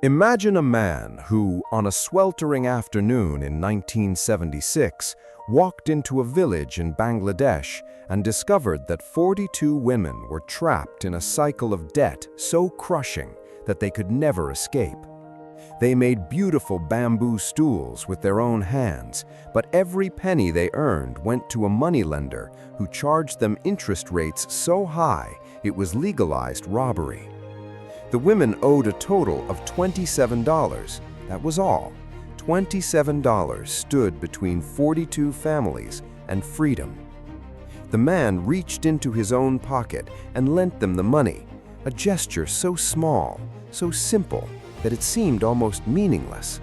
Imagine a man who, on a sweltering afternoon in 1976, walked into a village in Bangladesh and discovered that 42 women were trapped in a cycle of debt so crushing that they could never escape. They made beautiful bamboo stools with their own hands, but every penny they earned went to a moneylender who charged them interest rates so high it was legalized robbery. The women owed a total of $27. That was all. $27 stood between 42 families and freedom. The man reached into his own pocket and lent them the money, a gesture so small, so simple, that it seemed almost meaningless.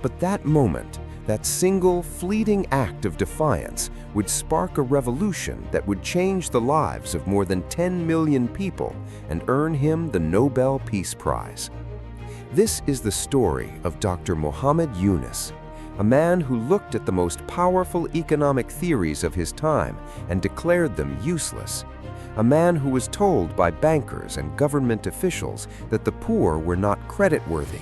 But that moment, that single fleeting act of defiance, would spark a revolution that would change the lives of more than 10 million people and earn him the Nobel Peace Prize. This is the story of Dr. Muhammad Yunus, a man who looked at the most powerful economic theories of his time and declared them useless. A man who was told by bankers and government officials that the poor were not creditworthy,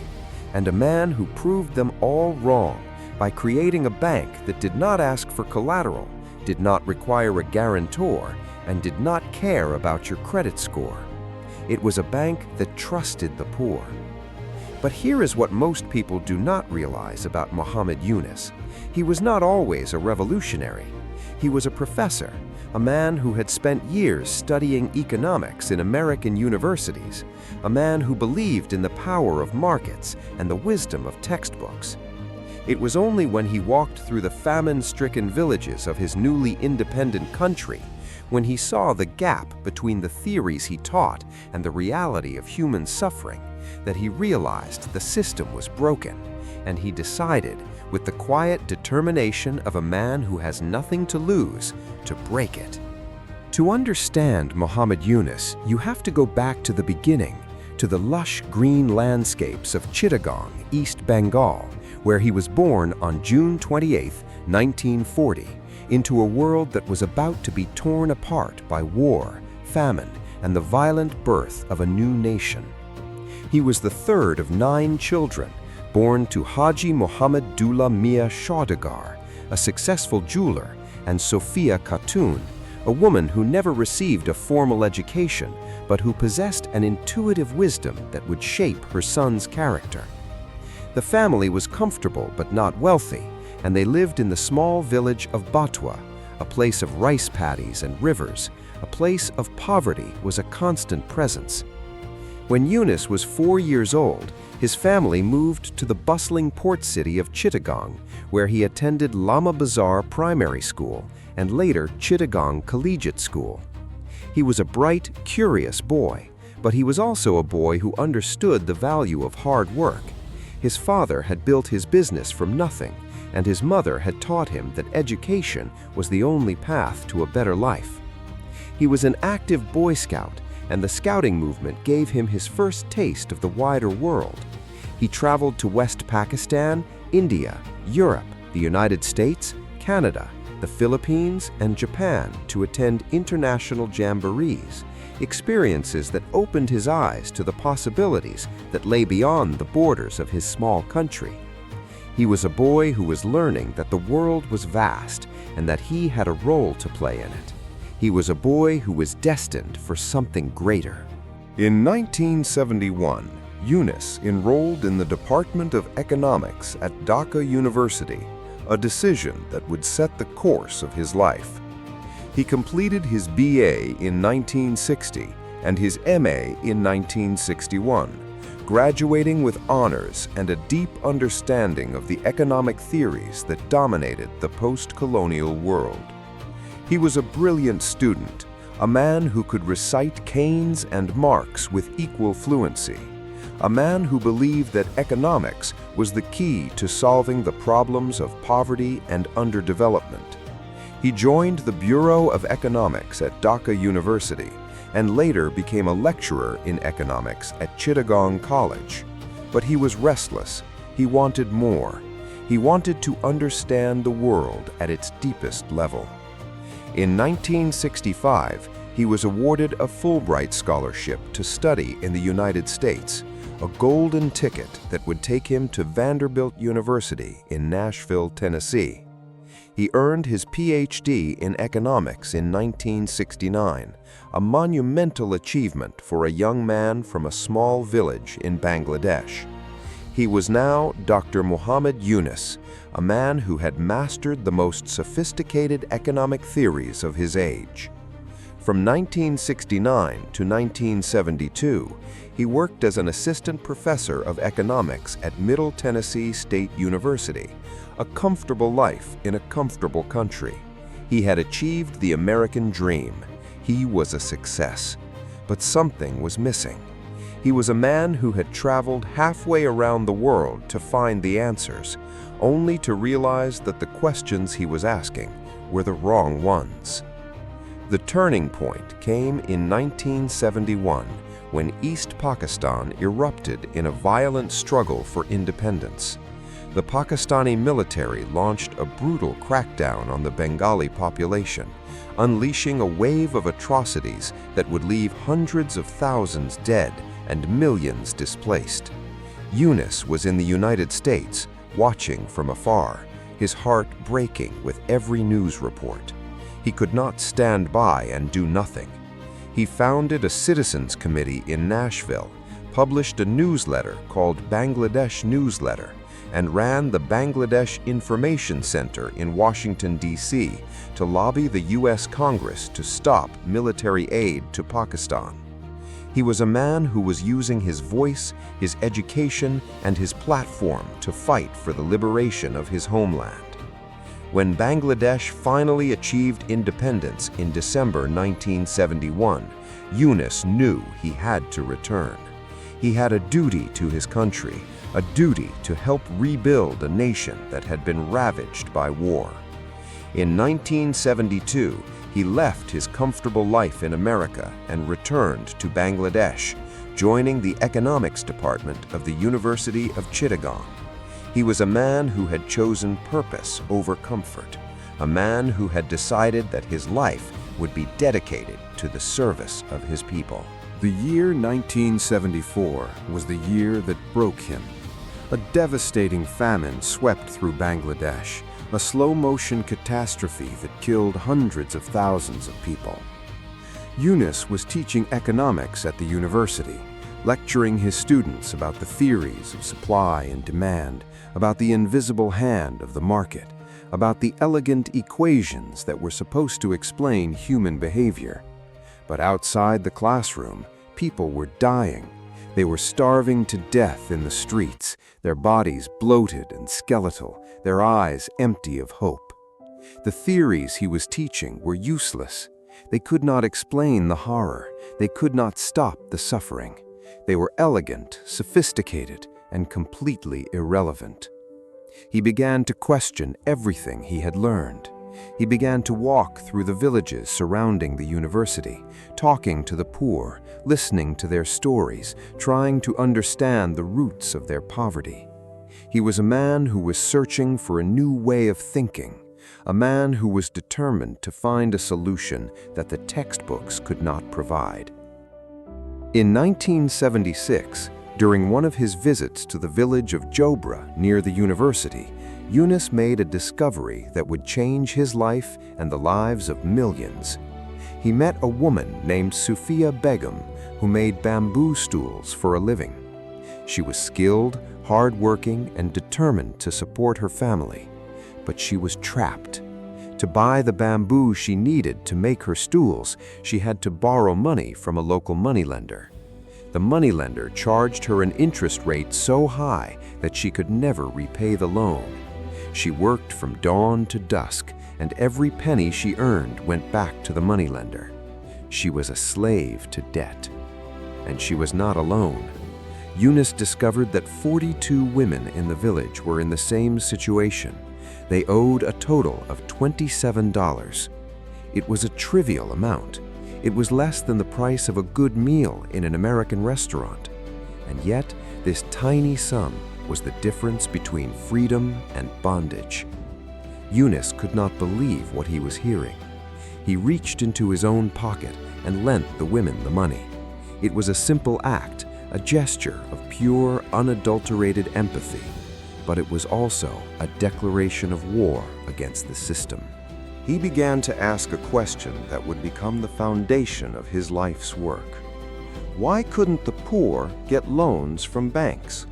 and a man who proved them all wrong by creating a bank that did not ask for collateral, did not require a guarantor, and did not care about your credit score. It was a bank that trusted the poor. But here is what most people do not realize about Muhammad Yunus. He was not always a revolutionary. He was a professor, a man who had spent years studying economics in American universities, a man who believed in the power of markets and the wisdom of textbooks. It was only when he walked through the famine-stricken villages of his newly independent country, when he saw the gap between the theories he taught and the reality of human suffering, that he realized the system was broken, and he decided, with the quiet determination of a man who has nothing to lose, to break it. To understand Muhammad Yunus, you have to go back to the beginning, to the lush green landscapes of Chittagong, East Bengal, where he was born on June 28, 1940, into a world that was about to be torn apart by war, famine, and the violent birth of a new nation. He was the third of 9 children, born to Haji Muhammad Dullah Mia Shaudagar, a successful jeweler, and Sophia Khatun, a woman who never received a formal education, but who possessed an intuitive wisdom that would shape her son's character. The family was comfortable but not wealthy, and they lived in the small village of Batwa, a place of rice paddies and rivers. A place of poverty was a constant presence. When Yunus was 4 years old, his family moved to the bustling port city of Chittagong, where he attended Lama Bazar Primary School and later Chittagong Collegiate School. He was a bright, curious boy, but he was also a boy who understood the value of hard work. His father had built his business from nothing, and his mother had taught him that education was the only path to a better life. He was an active Boy Scout, and the scouting movement gave him his first taste of the wider world. He traveled to West Pakistan, India, Europe, the United States, Canada, the Philippines, and Japan to attend international jamborees, experiences that opened his eyes to the possibilities that lay beyond the borders of his small country. He was a boy who was learning that the world was vast and that he had a role to play in it. He was a boy who was destined for something greater. In 1971, Yunus enrolled in the Department of Economics at Dhaka University, a decision that would set the course of his life. He completed his BA in 1960 and his MA in 1961, graduating with honors and a deep understanding of the economic theories that dominated the post-colonial world. He was a brilliant student, a man who could recite Keynes and Marx with equal fluency, a man who believed that economics was the key to solving the problems of poverty and underdevelopment. He joined the Bureau of Economics at Dhaka University and later became a lecturer in economics at Chittagong College. But he was restless. He wanted more. He wanted to understand the world at its deepest level. In 1965, he was awarded a Fulbright scholarship to study in the United States, a golden ticket that would take him to Vanderbilt University in Nashville, Tennessee. He earned his PhD in economics in 1969, a monumental achievement for a young man from a small village in Bangladesh. He was now Dr. Muhammad Yunus, a man who had mastered the most sophisticated economic theories of his age. From 1969 to 1972, he worked as an assistant professor of economics at Middle Tennessee State University, a comfortable life in a comfortable country. He had achieved the American dream. He was a success. But something was missing. He was a man who had traveled halfway around the world to find the answers, only to realize that the questions he was asking were the wrong ones. The turning point came in 1971 when East Pakistan erupted in a violent struggle for independence. The Pakistani military launched a brutal crackdown on the Bengali population, unleashing a wave of atrocities that would leave hundreds of thousands dead and millions displaced. Yunus was in the United States, watching from afar, his heart breaking with every news report. He could not stand by and do nothing. He founded a citizens committee in Nashville, published a newsletter called Bangladesh Newsletter, and ran the Bangladesh Information Center in Washington, D.C. to lobby the U.S. Congress to stop military aid to Pakistan. He was a man who was using his voice, his education, and his platform to fight for the liberation of his homeland. When Bangladesh finally achieved independence in December 1971, Yunus knew he had to return. He had a duty to his country, a duty to help rebuild a nation that had been ravaged by war. In 1972, he left his comfortable life in America and returned to Bangladesh, joining the economics department of the University of Chittagong. He was a man who had chosen purpose over comfort, a man who had decided that his life would be dedicated to the service of his people. The year 1974 was the year that broke him. A devastating famine swept through Bangladesh, a slow-motion catastrophe that killed hundreds of thousands of people. Yunus was teaching economics at the university, lecturing his students about the theories of supply and demand, about the invisible hand of the market, about the elegant equations that were supposed to explain human behavior. But outside the classroom, people were dying. They were starving to death in the streets, their bodies bloated and skeletal, their eyes empty of hope. The theories he was teaching were useless. They could not explain the horror. They could not stop the suffering. They were elegant, sophisticated, and completely irrelevant. He began to question everything he had learned. He began to walk through the villages surrounding the university, talking to the poor, listening to their stories, trying to understand the roots of their poverty. He was a man who was searching for a new way of thinking, a man who was determined to find a solution that the textbooks could not provide. In 1976, during one of his visits to the village of Jobra near the university, Yunus made a discovery that would change his life and the lives of millions. He met a woman named Sufia Begum who made bamboo stools for a living. She was skilled, hard-working, and determined to support her family. But she was trapped. To buy the bamboo she needed to make her stools, she had to borrow money from a local moneylender. The moneylender charged her an interest rate so high that she could never repay the loan. She worked from dawn to dusk, and every penny she earned went back to the moneylender. She was a slave to debt. And she was not alone. Yunus discovered that 42 women in the village were in the same situation. They owed a total of $27. It was a trivial amount. It was less than the price of a good meal in an American restaurant. And yet, this tiny sum was the difference between freedom and bondage. Yunus could not believe what he was hearing. He reached into his own pocket and lent the women the money. It was a simple act, a gesture of pure, unadulterated empathy, but it was also a declaration of war against the system. He began to ask a question that would become the foundation of his life's work. Why couldn't the poor get loans from banks?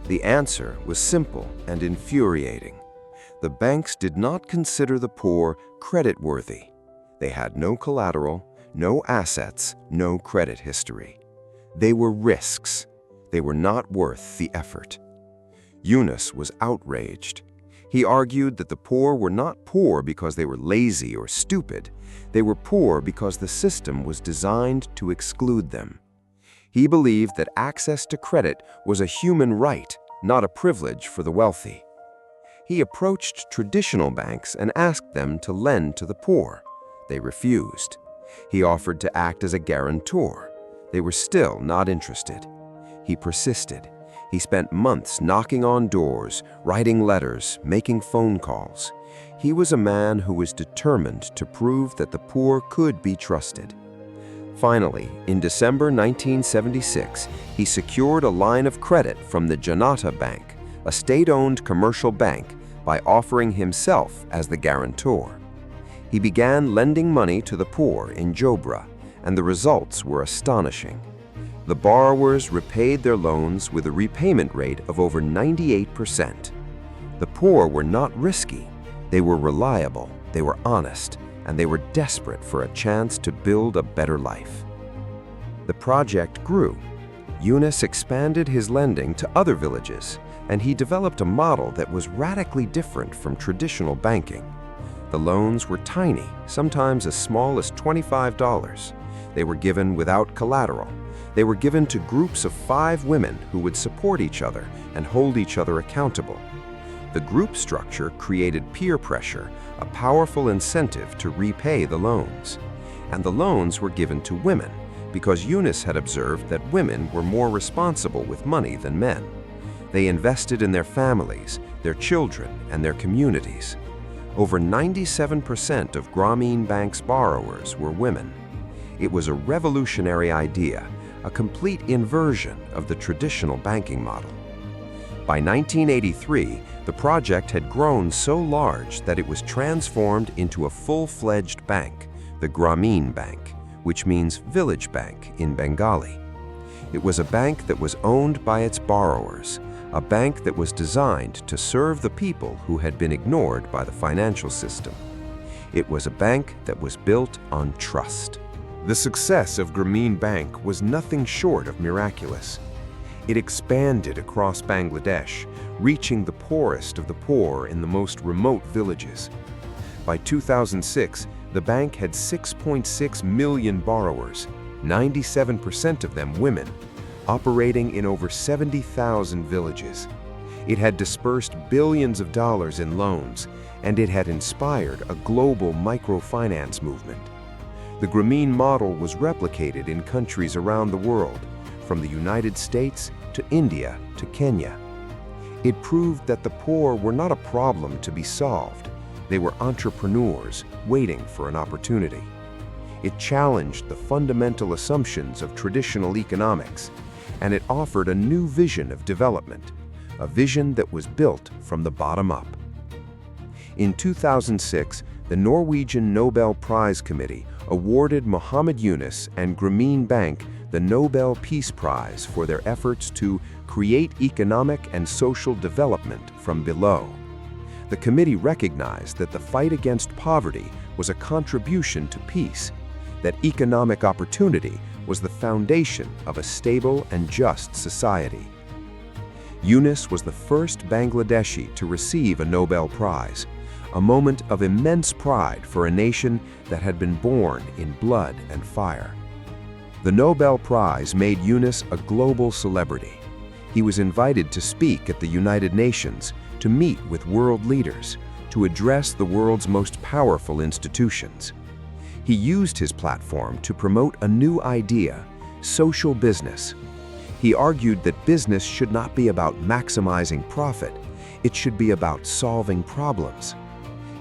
The answer was simple and infuriating. The banks did not consider the poor creditworthy. They had no collateral, no assets, no credit history. They were risks. They were not worth the effort. Yunus was outraged. He argued that the poor were not poor because they were lazy or stupid. They were poor because the system was designed to exclude them. He believed that access to credit was a human right, not a privilege for the wealthy. He approached traditional banks and asked them to lend to the poor. They refused. He offered to act as a guarantor. They were still not interested. He persisted. He spent months knocking on doors, writing letters, making phone calls. He was a man who was determined to prove that the poor could be trusted. Finally, in December 1976, he secured a line of credit from the Janata Bank, a state-owned commercial bank, by offering himself as the guarantor. He began lending money to the poor in Jobra, and the results were astonishing. The borrowers repaid their loans with a repayment rate of over 98%. The poor were not risky. They were reliable, they were honest, and they were desperate for a chance to build a better life. The project grew. Yunus expanded his lending to other villages, and he developed a model that was radically different from traditional banking. The loans were tiny, sometimes as small as $25. They were given without collateral. They were given to groups of 5 women who would support each other and hold each other accountable. The group structure created peer pressure, a powerful incentive to repay the loans. And the loans were given to women, because Yunus had observed that women were more responsible with money than men. They invested in their families, their children, and their communities. Over 97% of Grameen Bank's borrowers were women. It was a revolutionary idea, a complete inversion of the traditional banking model. By 1983, the project had grown so large that it was transformed into a full-fledged bank, the Grameen Bank, which means village bank in Bengali. It was a bank that was owned by its borrowers, a bank that was designed to serve the people who had been ignored by the financial system. It was a bank that was built on trust. The success of Grameen Bank was nothing short of miraculous. It expanded across Bangladesh, reaching the poorest of the poor in the most remote villages. By 2006, the bank had 6.6 million borrowers, 97% of them women, operating in over 70,000 villages. It had dispersed billions of dollars in loans, and it had inspired a global microfinance movement. The Grameen model was replicated in countries around the world, from the United States to India to Kenya. It proved that the poor were not a problem to be solved. They were entrepreneurs waiting for an opportunity. It challenged the fundamental assumptions of traditional economics, and it offered a new vision of development, a vision that was built from the bottom up. In 2006, the Norwegian Nobel Prize Committee awarded Muhammad Yunus and Grameen Bank the Nobel Peace Prize for their efforts to create economic and social development from below. The committee recognized that the fight against poverty was a contribution to peace, that economic opportunity was the foundation of a stable and just society. Yunus was the first Bangladeshi to receive a Nobel Prize, a moment of immense pride for a nation that had been born in blood and fire. The Nobel Prize made Yunus a global celebrity. He was invited to speak at the United Nations, to meet with world leaders, to address the world's most powerful institutions. He used his platform to promote a new idea, social business. He argued that business should not be about maximizing profit, it should be about solving problems.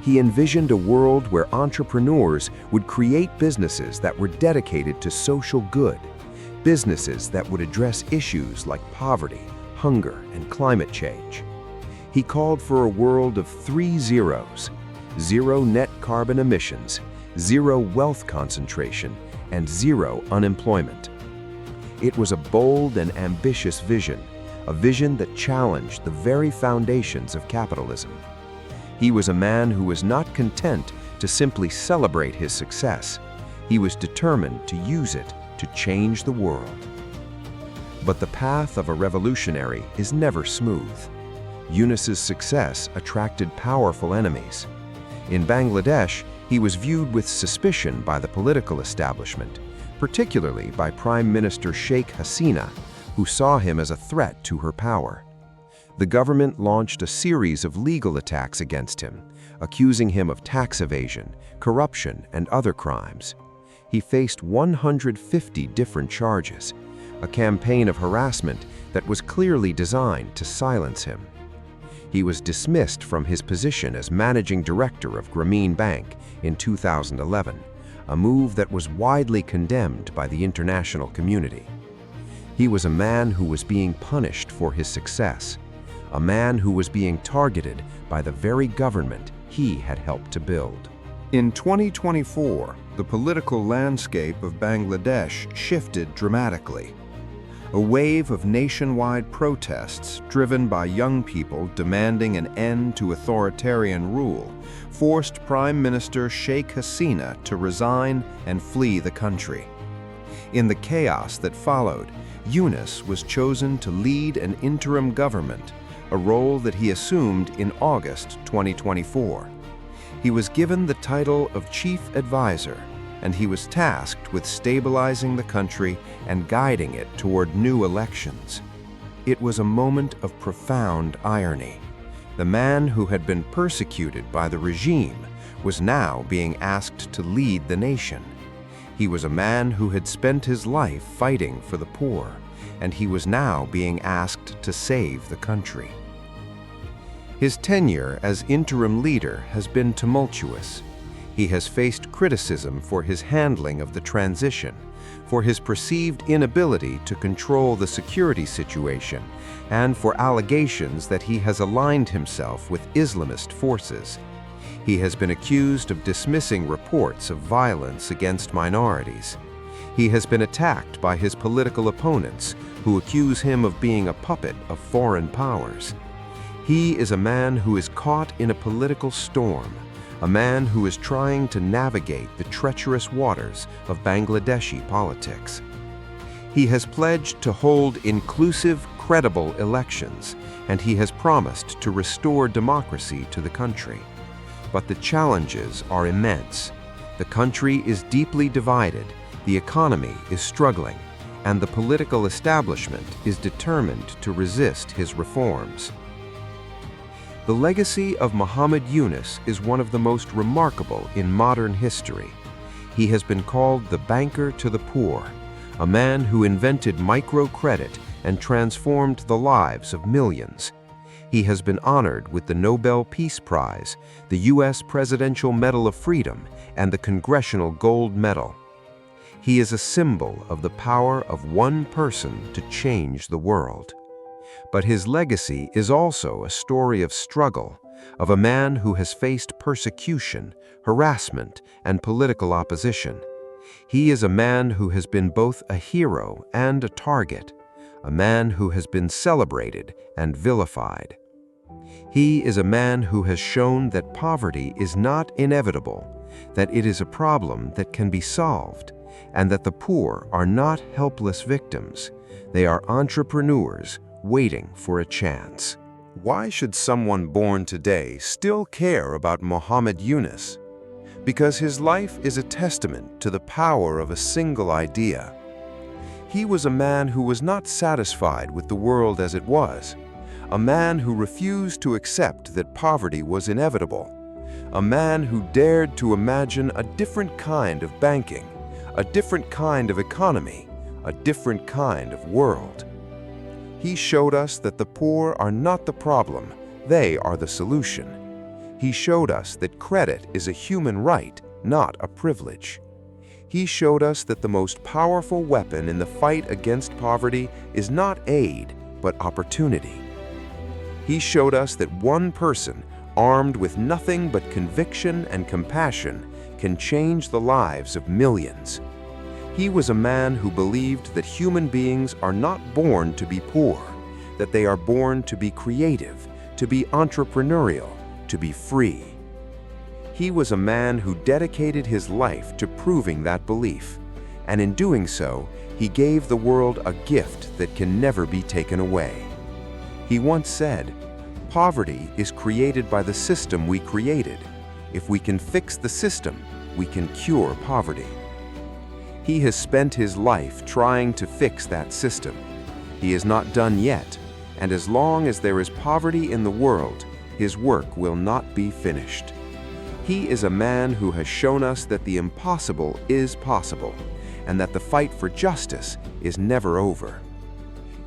He envisioned a world where entrepreneurs would create businesses that were dedicated to social good, businesses that would address issues like poverty, hunger, and climate change. He called for a world of 3 zeros: zero net carbon emissions, zero wealth concentration, and zero unemployment. It was a bold and ambitious vision, a vision that challenged the very foundations of capitalism. He was a man who was not content to simply celebrate his success. He was determined to use it to change the world. But the path of a revolutionary is never smooth. Yunus's success attracted powerful enemies. In Bangladesh, he was viewed with suspicion by the political establishment, particularly by Prime Minister Sheikh Hasina, who saw him as a threat to her power. The government launched a series of legal attacks against him, accusing him of tax evasion, corruption, and other crimes. He faced 150 different charges, a campaign of harassment that was clearly designed to silence him. He was dismissed from his position as managing director of Grameen Bank in 2011, a move that was widely condemned by the international community. He was a man who was being punished for his success, a man who was being targeted by the very government he had helped to build. In 2024, the political landscape of Bangladesh shifted dramatically. A wave of nationwide protests driven by young people demanding an end to authoritarian rule forced Prime Minister Sheikh Hasina to resign and flee the country. In the chaos that followed, Yunus was chosen to lead an interim government, a role that he assumed in August 2024. He was given the title of Chief Advisor, and he was tasked with stabilizing the country and guiding it toward new elections. It was a moment of profound irony. The man who had been persecuted by the regime was now being asked to lead the nation. He was a man who had spent his life fighting for the poor, and he was now being asked to save the country. His tenure as interim leader has been tumultuous. He has faced criticism for his handling of the transition, for his perceived inability to control the security situation, and for allegations that he has aligned himself with Islamist forces. He has been accused of dismissing reports of violence against minorities. He has been attacked by his political opponents, who accuse him of being a puppet of foreign powers. He is a man who is caught in a political storm, a man who is trying to navigate the treacherous waters of Bangladeshi politics. He has pledged to hold inclusive, credible elections, and he has promised to restore democracy to the country. But the challenges are immense. The country is deeply divided, the economy is struggling, and the political establishment is determined to resist his reforms. The legacy of Muhammad Yunus is one of the most remarkable in modern history. He has been called the banker to the poor, a man who invented microcredit and transformed the lives of millions. He has been honored with the Nobel Peace Prize, the U.S. Presidential Medal of Freedom, and the Congressional Gold Medal. He is a symbol of the power of one person to change the world. But his legacy is also a story of struggle, of a man who has faced persecution, harassment, and political opposition. He is a man who has been both a hero and a target, a man who has been celebrated and vilified. He is a man who has shown that poverty is not inevitable, that it is a problem that can be solved, and that the poor are not helpless victims. They are entrepreneurs waiting for a chance. Why should someone born today still care about Muhammad Yunus? Because his life is a testament to the power of a single idea. He was a man who was not satisfied with the world as it was, a man who refused to accept that poverty was inevitable, a man who dared to imagine a different kind of banking, a different kind of economy, a different kind of world. He showed us that the poor are not the problem, they are the solution. He showed us that credit is a human right, not a privilege. He showed us that the most powerful weapon in the fight against poverty is not aid, but opportunity. He showed us that one person, armed with nothing but conviction and compassion, can change the lives of millions. He was a man who believed that human beings are not born to be poor, that they are born to be creative, to be entrepreneurial, to be free. He was a man who dedicated his life to proving that belief, and in doing so, he gave the world a gift that can never be taken away. He once said, "Poverty is created by the system we created. If we can fix the system, we can cure poverty." He has spent his life trying to fix that system. He is not done yet, and as long as there is poverty in the world, his work will not be finished. He is a man who has shown us that the impossible is possible, and that the fight for justice is never over.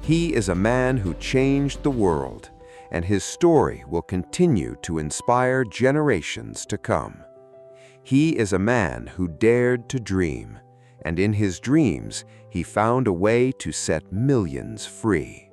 He is a man who changed the world, and his story will continue to inspire generations to come. He is a man who dared to dream, and in his dreams, he found a way to set millions free.